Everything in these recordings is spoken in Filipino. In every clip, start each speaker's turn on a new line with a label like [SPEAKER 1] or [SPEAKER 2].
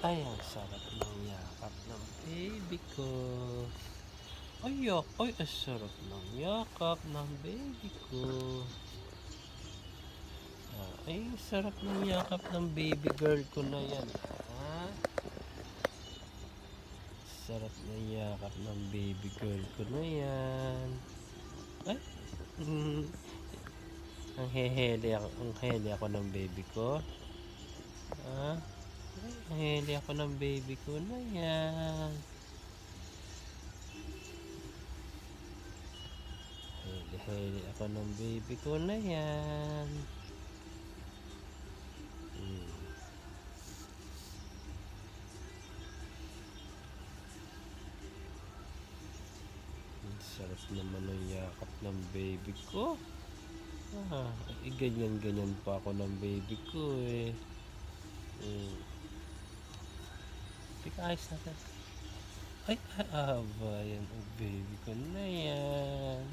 [SPEAKER 1] Ay, ang sarap ng yakap ng baby ko. Ay, ang sarap ng yakap ng baby ko. Ay, ang sarap ng yakap ng baby girl ko na yan. Sarap ng yakap ng baby girl ko na yan. Ay, mm, ang hele ako ng baby ko. Ah, ang hele ako ng baby ko na yan. Hele ako ng baby ko na yan. Sarap naman ng yakap ng baby ko. Ganyan-ganyan pa ako ng baby ko eh. Tika, ayos natin. Ay, yan ang baby ko na yan.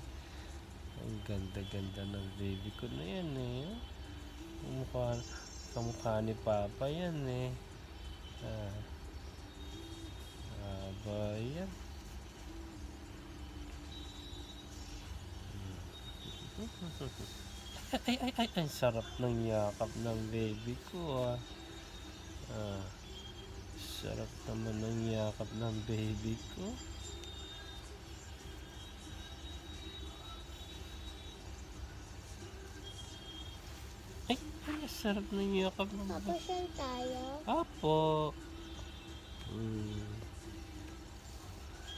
[SPEAKER 1] Ang ganda-ganda ng baby ko na yan eh. Kamukha ni Papa yan eh. Yan. Ay, ang sarap ng yakap ng baby ko sarap naman ng yakap ng baby ko. Ay, sarap ng yakap ng baby.
[SPEAKER 2] Papasyal tayo?
[SPEAKER 1] Apo.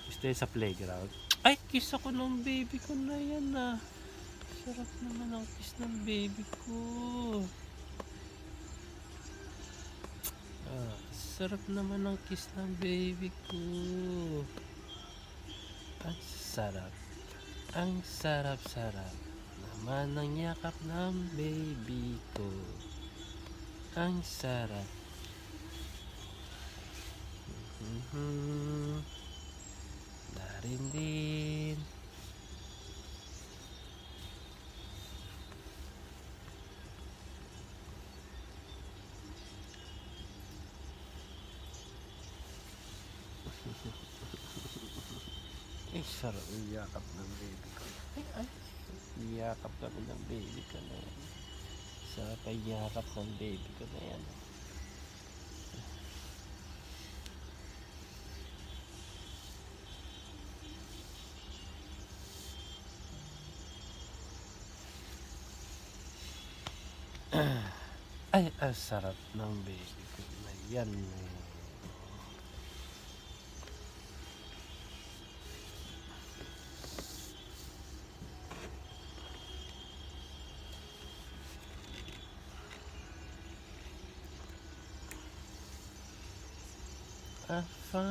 [SPEAKER 1] Gusto sa playground. Ay, kiss ako ng baby ko na yan Sarap naman ang kiss ng baby ko. Sarap naman ang kiss ng baby ko. Ang sarap. Ang sarap-sarap naman ang yakap ng baby ko. Ang sarap. Darin din. Ay, sarap ang yakap ng baby ko. Ay, yakap kami ng baby ko na yan. Sarap ang yakap ng baby ko na yan. Ay, ang sarap ng baby ko na yan Afa.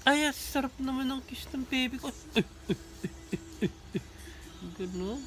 [SPEAKER 1] Ay, sarap naman ng kiss ng baby ko. Ganun.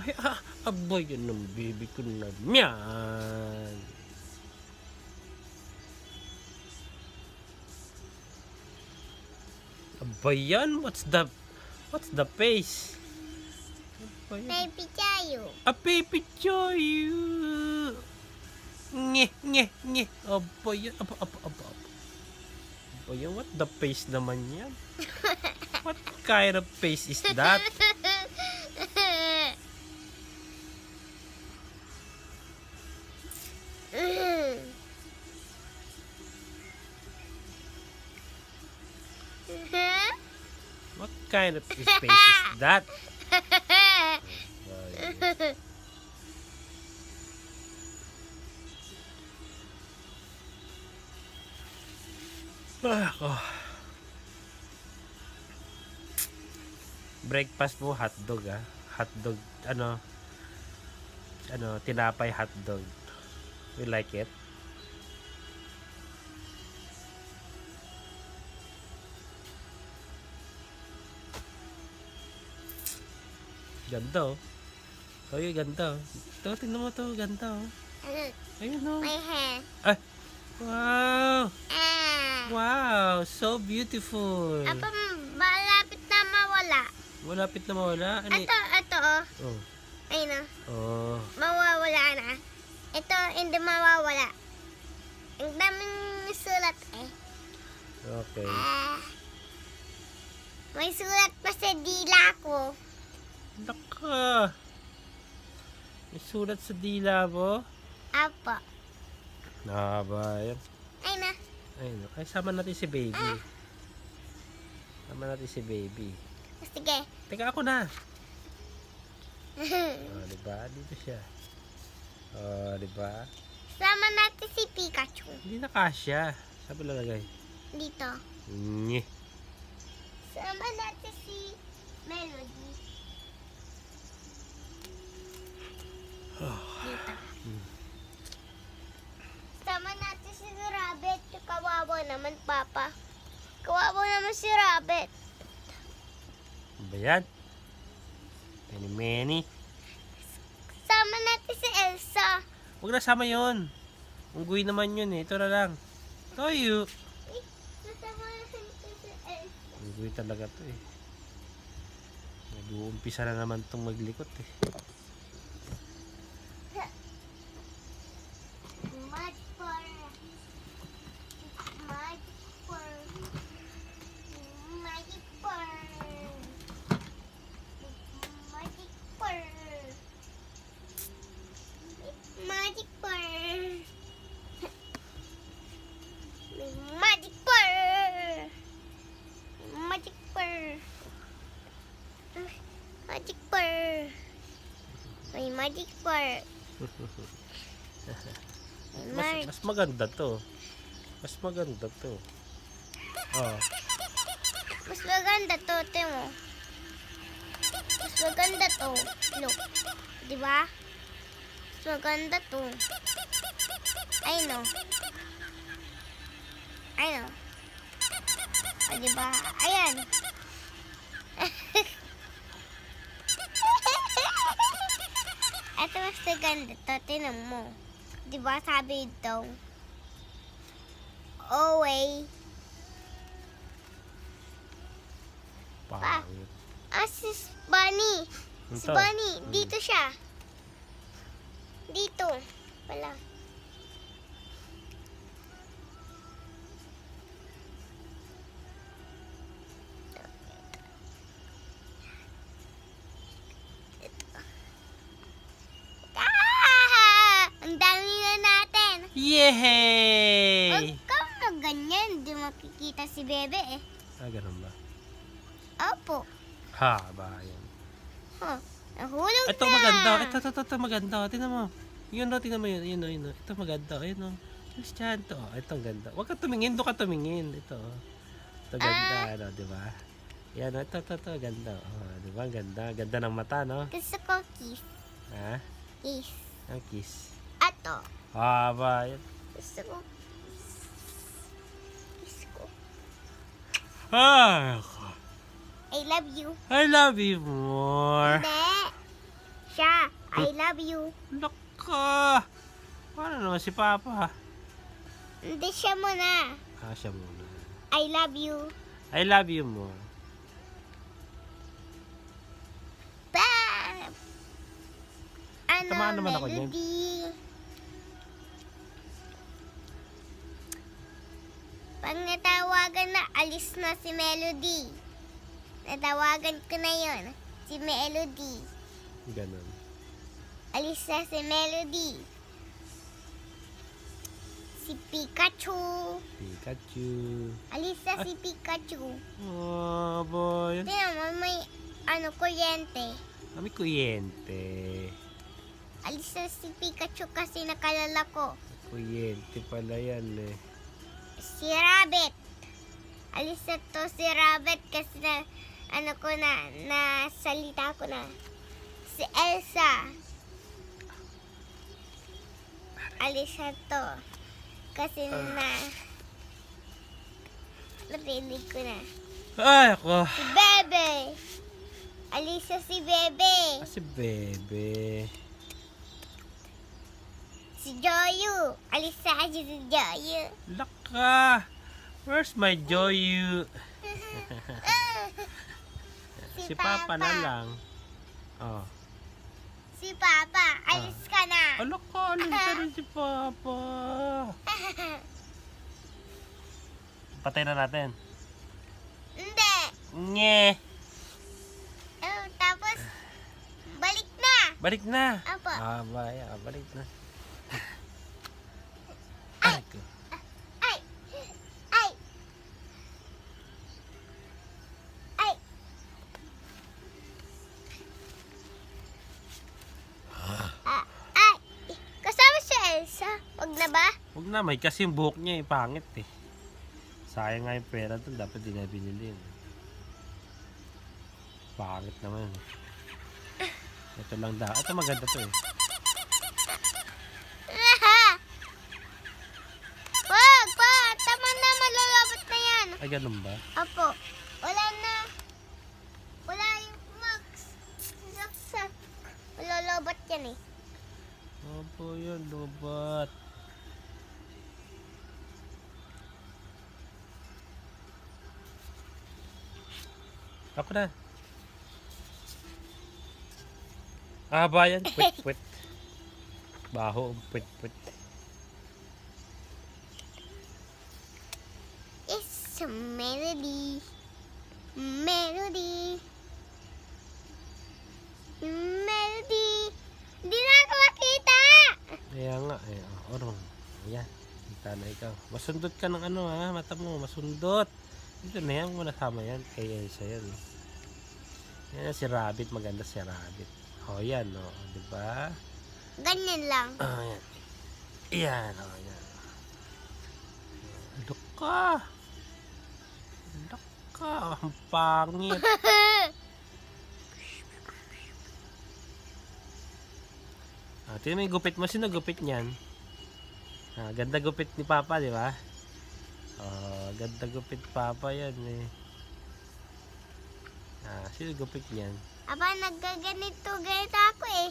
[SPEAKER 1] Ay, abay, yan ng baby ko na yan. Abay yan, what's the face? ba yan?
[SPEAKER 2] Baby Chayo.
[SPEAKER 1] A baby Choyu. Nye, nye, nye. Aba yan. Aba. Aba yan. What the face naman yan? What kind of face is that? What kind of face is that? Ako. Breakfast mo hotdog ah. Hotdog tinapay hotdog. You like it? Ganda oh. Ay, ganda oh. Ito, tingnan mo to, ganda oh. Ayun oh.
[SPEAKER 2] My hair.
[SPEAKER 1] Ay! Wow!
[SPEAKER 2] Ah.
[SPEAKER 1] Wow! So beautiful!
[SPEAKER 2] Apa, malapit na mawala.
[SPEAKER 1] Malapit na mawala? Ano
[SPEAKER 2] Ito oh.
[SPEAKER 1] Oh.
[SPEAKER 2] Ayun oh.
[SPEAKER 1] Oh.
[SPEAKER 2] Mawawala na. Ito, hindi mawawala. Ang daming sulat eh.
[SPEAKER 1] Okay.
[SPEAKER 2] May sulat pa sa dila ko.
[SPEAKER 1] Naka! May sulat sa dila mo?
[SPEAKER 2] Apo.
[SPEAKER 1] Nakaba yan.
[SPEAKER 2] Ay na.
[SPEAKER 1] Ayun. Ay, sama natin si baby. Sama natin si baby.
[SPEAKER 2] Sige.
[SPEAKER 1] Teka, ako na. Oh, diba? Dito siya. Oh, diba?
[SPEAKER 2] Sama natin si Pikachu.
[SPEAKER 1] Hindi na kasya. Saan ba lalagay?
[SPEAKER 2] Dito.
[SPEAKER 1] Nye.
[SPEAKER 2] Sama natin si Melody. Dito. Sama natin si Rabbit. Kawawa naman, Papa. Kawawa naman si Rabbit.
[SPEAKER 1] Ano ba yan? Many.
[SPEAKER 2] Sama natin si Elsa.
[SPEAKER 1] Huwag na sama yun. Unggoy naman yun eh. Ito na lang. Toyo.
[SPEAKER 2] Sama natin si Elsa.
[SPEAKER 1] Unggoy talaga to eh. Nag-uumpisa na naman itong maglikot eh.
[SPEAKER 2] Magic bar. Magic bar. Magic bar. Magic bar. Magic bar. Magic bar. Magic bar. Magic bar. May magic bar.
[SPEAKER 1] Mas maganda to. Mas maganda to. Oh.
[SPEAKER 2] Mas maganda to, Timo. Mas maganda to. Look. Diba? Mas maganda to. I know. O, diba? Ayan. Ito mas maganda to. Tinan mo. Diba sabi daw? Away.
[SPEAKER 1] Pangit.
[SPEAKER 2] Si Bunny. Si
[SPEAKER 1] Ito.
[SPEAKER 2] Bunny. Dito siya. Dito. Pala. Ang dami na natin.
[SPEAKER 1] Yay!
[SPEAKER 2] Huwag kang ganyan. Di makikita si Bebe eh.
[SPEAKER 1] Ganun ba?
[SPEAKER 2] Opo.
[SPEAKER 1] Ha, ba yan?
[SPEAKER 2] Nahulog
[SPEAKER 1] Ito
[SPEAKER 2] na.
[SPEAKER 1] maganda. Ito maganda. Tingnan mo. Yun o, tingnan mo yun. Yun o. Ito maganda. Ayun o. Yes, dyan to. Ito ang ganda. Huwag ka tumingin. Doon ka tumingin. Ito o. Ito ganda. Ano, di ba? Yan o. Ito. Ganda. Oh, di ba? Ganda. Ganda ng mata, no?
[SPEAKER 2] Gusto ko kiss.
[SPEAKER 1] Ha?
[SPEAKER 2] Kiss.
[SPEAKER 1] Ang kiss.
[SPEAKER 2] Ato.
[SPEAKER 1] Ha, ba yan?
[SPEAKER 2] Gusto ko. Kiss ko.
[SPEAKER 1] Ah!
[SPEAKER 2] I love you.
[SPEAKER 1] I love you more.
[SPEAKER 2] Hindi. Siya. I love you.
[SPEAKER 1] Naka! Paano naman si Papa?
[SPEAKER 2] Hindi siya muna.
[SPEAKER 1] Siya muna.
[SPEAKER 2] I love you.
[SPEAKER 1] I love you more.
[SPEAKER 2] Bye.
[SPEAKER 1] Tamaan naman ako dyan.
[SPEAKER 2] Melody. Pag natawagan na, alis na si Melody. Natawagan ko na yon, si Melody.
[SPEAKER 1] Ganon.
[SPEAKER 2] Alis na si Melody. Si Pikachu.
[SPEAKER 1] Pikachu.
[SPEAKER 2] Alis na si Pikachu.
[SPEAKER 1] Oh, boy.
[SPEAKER 2] Tingnan mo, may kuryente.
[SPEAKER 1] Kami kuyente.
[SPEAKER 2] Alis na si Pikachu kasi nakalala ko.
[SPEAKER 1] Kuyente pala yan eh.
[SPEAKER 2] Si Rabbit. Alis na to si Rabbit kasi nasalita ko na. Si Elsa. Alis na to. Kasi narinig ko na.
[SPEAKER 1] Ay, ako.
[SPEAKER 2] Si Bebe. Alis na si Bebe.
[SPEAKER 1] Si Bebe.
[SPEAKER 2] Si Joyu. Alis na si Joyu.
[SPEAKER 1] Laka. Where's my Joyu? Si Papa na lang. Oh.
[SPEAKER 2] Si Papa. Alis ka na.
[SPEAKER 1] Alaka, alis na rin si Papa. Patay na natin.
[SPEAKER 2] Hindi.
[SPEAKER 1] Nye.
[SPEAKER 2] Tapos, balik na.
[SPEAKER 1] Balik na.
[SPEAKER 2] Apo.
[SPEAKER 1] Balik na.
[SPEAKER 2] Ay. Ay. Ay. Ay. Ay. Kasama si Elsa. Wag na ba?
[SPEAKER 1] Huwag na, may kasi yung buhok niya pangit eh. Sayang nga yung pera doon, dapat di na binili yun. Pangit naman. Ito lang daw. Ito maganda to eh.
[SPEAKER 2] Wag pa. Tama na. Malalabot na yan.
[SPEAKER 1] Ay, ganun ba?
[SPEAKER 2] Apo. Wala na. Wala yung max. Saksak. Malalabot yan eh.
[SPEAKER 1] Opo, yun, lubat. Ako na. Haba yan, pwit-pwit. Baho, pwit-pwit.
[SPEAKER 2] It's a melody. Melody. Melody. Hindi na ako makita.
[SPEAKER 1] Kaya nga, eh, orong. Ayan, kita na ikaw. Masundot ka ng ano ha, mata mo, masundot. Dito na yan, kung nasama yan, kay Elsa yan. Yan si Rabbit, maganda si Rabbit. O yan, o, diba?
[SPEAKER 2] Ganyan lang.
[SPEAKER 1] Ayan. Ayan, o, yan. Look ka. Look ka, ang pangit. Tingnan mo yung gupit mo. Sino gupit niyan? Ganda gupit ni Papa, di ba? Ganda gupit Papa yan eh. Sino gupit niyan?
[SPEAKER 2] Aba, ganito ako eh.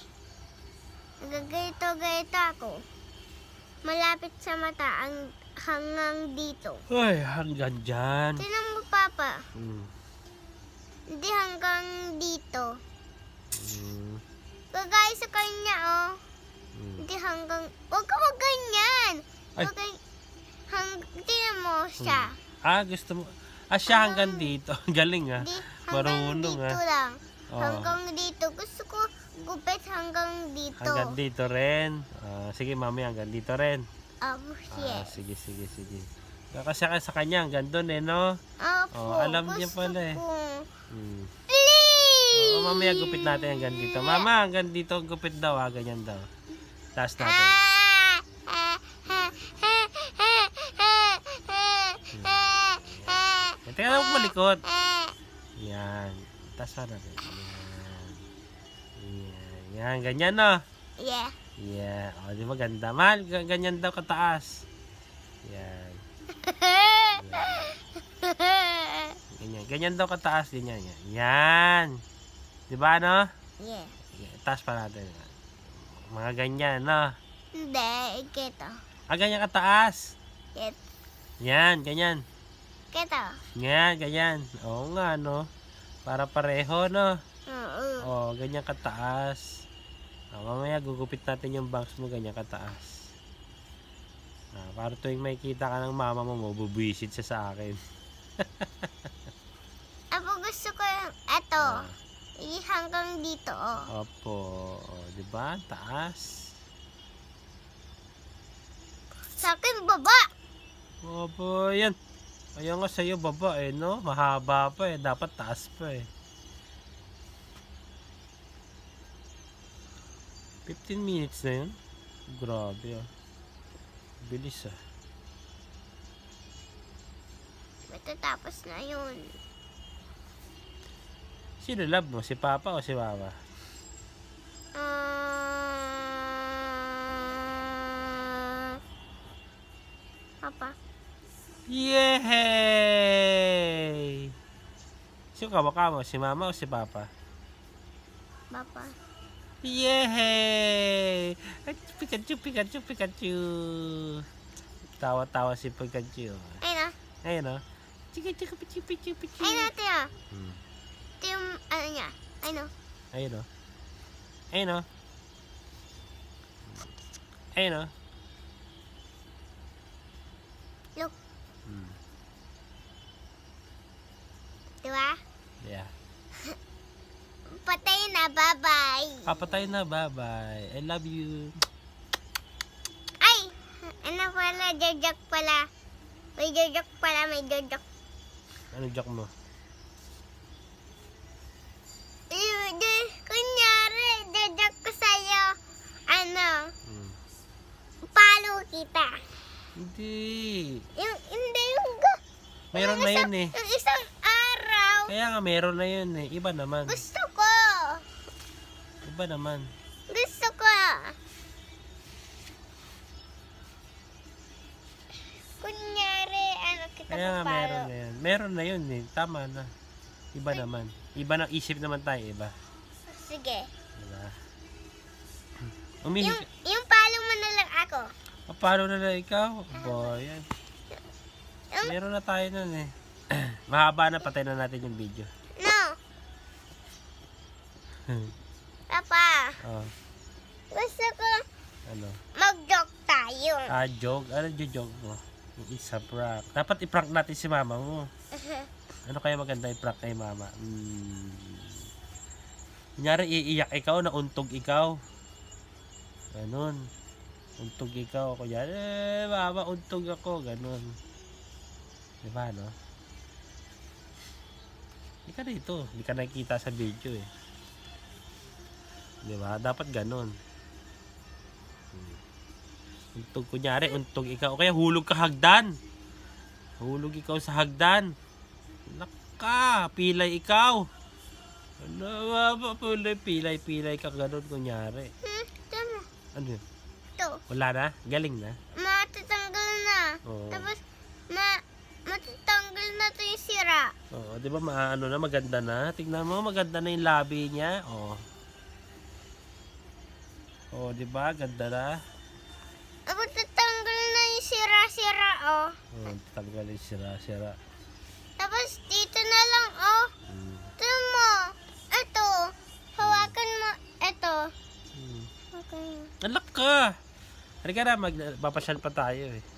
[SPEAKER 2] Ganito ako. Malapit sa mata hanggang dito.
[SPEAKER 1] Ay, hanggang dyan.
[SPEAKER 2] Tingnan mo, Papa.
[SPEAKER 1] Hmm.
[SPEAKER 2] Hindi hanggang dito.
[SPEAKER 1] Hmm.
[SPEAKER 2] Kagaya sa kanya, oh.
[SPEAKER 1] Hmm.
[SPEAKER 2] Hindi hanggang... Huwag ka ganyan.
[SPEAKER 1] Ay.
[SPEAKER 2] Tingnan mo siya.
[SPEAKER 1] Gusto mo. Siya hanggang dito. Galing ha.
[SPEAKER 2] Di,
[SPEAKER 1] Marunong
[SPEAKER 2] dito
[SPEAKER 1] ha.
[SPEAKER 2] lang.
[SPEAKER 1] Oh.
[SPEAKER 2] Hanggang dito. Gusto ko gupit hanggang dito.
[SPEAKER 1] Hanggang dito rin. Sige, mami, hanggang dito rin.
[SPEAKER 2] Yes.
[SPEAKER 1] Sige. Kasi sa kanya, hanggang doon eh, no?
[SPEAKER 2] Opo.
[SPEAKER 1] Alam niya pala eh.
[SPEAKER 2] Ko.
[SPEAKER 1] Hmm.
[SPEAKER 2] Please!
[SPEAKER 1] Mamaya gupit natin hanggang dito. Mama, hanggang dito gupit daw ha. Ganyan daw. Taas natin. Tingnan mo malikot. Yan. Taas pa natin. Yan. Ganyan no.
[SPEAKER 2] Yeah.
[SPEAKER 1] Yeah. O, di ba ganda? Mahal, ganyan daw kataas. Yan. Ganyan daw kataas. Ganyan. Yan. Di ba no?
[SPEAKER 2] Yeah.
[SPEAKER 1] Taas pa natin. Mga ganyan no.
[SPEAKER 2] Hindi, ito.
[SPEAKER 1] Ganyan kataas.
[SPEAKER 2] Ito.
[SPEAKER 1] Yan, ganyan.
[SPEAKER 2] Ito.
[SPEAKER 1] Yan, ganyan. Oo nga, no? Para pareho, no?
[SPEAKER 2] Oo.
[SPEAKER 1] Oo, ganyan kataas. Mamaya gugupit natin yung bangs mo ganyan kataas. Para tuwing may kita ka ng mama mo, bubwisit siya sa akin.
[SPEAKER 2] Ako gusto ko yung eto. Hanggang dito, oh.
[SPEAKER 1] Opo. Di ba? Taas.
[SPEAKER 2] Sa akin, baba.
[SPEAKER 1] Opo, yan. Ayaw nga sa'yo baba eh, no? Mahaba pa eh. Dapat taas pa eh. 15 minutes na yun. Grabe ah. Bilis ah.
[SPEAKER 2] Matatapos na yun.
[SPEAKER 1] Sino love mo? Si Papa o si Mama?
[SPEAKER 2] Papa.
[SPEAKER 1] Yay! Sino kamo? Si Mama o si Papa?
[SPEAKER 2] Papa.
[SPEAKER 1] Yay! Pikachu, Pikachu, Pikachu! Tawa-tawa si Pikachu.
[SPEAKER 2] Ayun,
[SPEAKER 1] Ayun o. Chika, chika, pichu, pichu, pichu.
[SPEAKER 2] ayun ate, oh.
[SPEAKER 1] Hmm.
[SPEAKER 2] Ito yung, ano niya. Ayun, oh.
[SPEAKER 1] Ayun o. Ayun o. Ayun o.
[SPEAKER 2] Look.
[SPEAKER 1] Hmm.
[SPEAKER 2] Diba?
[SPEAKER 1] Yeah.
[SPEAKER 2] Patay na, bye-bye.
[SPEAKER 1] Papatay na, bye-bye. I love you.
[SPEAKER 2] Ay! Ano pala, jojok pala. May jojok pala, may jojok.
[SPEAKER 1] Ano joke mo?
[SPEAKER 2] Kunyari, jojok ko sa'yo. Ano?
[SPEAKER 1] Hmm.
[SPEAKER 2] Palo kita.
[SPEAKER 1] Hindi.
[SPEAKER 2] Hindi yung
[SPEAKER 1] Meron na yun eh.
[SPEAKER 2] yung isang araw.
[SPEAKER 1] Kaya nga meron na yun eh. Iba naman.
[SPEAKER 2] Gusto ko.
[SPEAKER 1] Iba naman.
[SPEAKER 2] Gusto ko. Kunyari, ano kita
[SPEAKER 1] Kaya nga
[SPEAKER 2] papalo.
[SPEAKER 1] meron na yun. Meron na yun eh. Tama na. Iba naman. Iba na isip naman tayo. Iba.
[SPEAKER 2] Sige.
[SPEAKER 1] Diba? Umihi.
[SPEAKER 2] Yung palo mo na lang ako.
[SPEAKER 1] Paano na lang ikaw? Boy, yan. Meron na tayo nun eh. Mahaba na, patay na natin yung video.
[SPEAKER 2] No. Papa,
[SPEAKER 1] Oh,
[SPEAKER 2] gusto ko
[SPEAKER 1] ano?
[SPEAKER 2] mag-joke tayo.
[SPEAKER 1] Joke? Ano yung joke mo? Yung isa prank. Dapat i-prank natin si mama mo. Ano kaya maganda i-prank kay mama? Kunyari, iiyak ikaw, nauntog ikaw. Ganon. Untog ikaw. Kunyari, mama, untog ako. Ganon. Diba, no? Hindi ka dito. Hindi ka nakikita sa video eh. Diba? Dapat ganon. Untog, kunyari, untog ikaw. O kaya hulog ka hagdan. Hulog ikaw sa hagdan. Naka, pilay ikaw. Ano ba, pilay ka ganon, kunyari.
[SPEAKER 2] Tama.
[SPEAKER 1] Ano yun?
[SPEAKER 2] Ito.
[SPEAKER 1] Wala na? Galing na?
[SPEAKER 2] Matatanggal na.
[SPEAKER 1] Oo.
[SPEAKER 2] Tapos, matatanggal na ito yung sira.
[SPEAKER 1] Oo, di ba maano na, maganda na? Tingnan mo, maganda na yung labi niya. Oo. Oo, di ba? Ganda na.
[SPEAKER 2] Matatanggal na yung sira-sira, oh.
[SPEAKER 1] Oo, tanggal yung sira-sira.
[SPEAKER 2] Tapos, dito na lang, oh. Ito mo. Ito. Hawakan mo. Ito. Okay.
[SPEAKER 1] Alak ka! Halika na, magpapasyal pa tayo eh.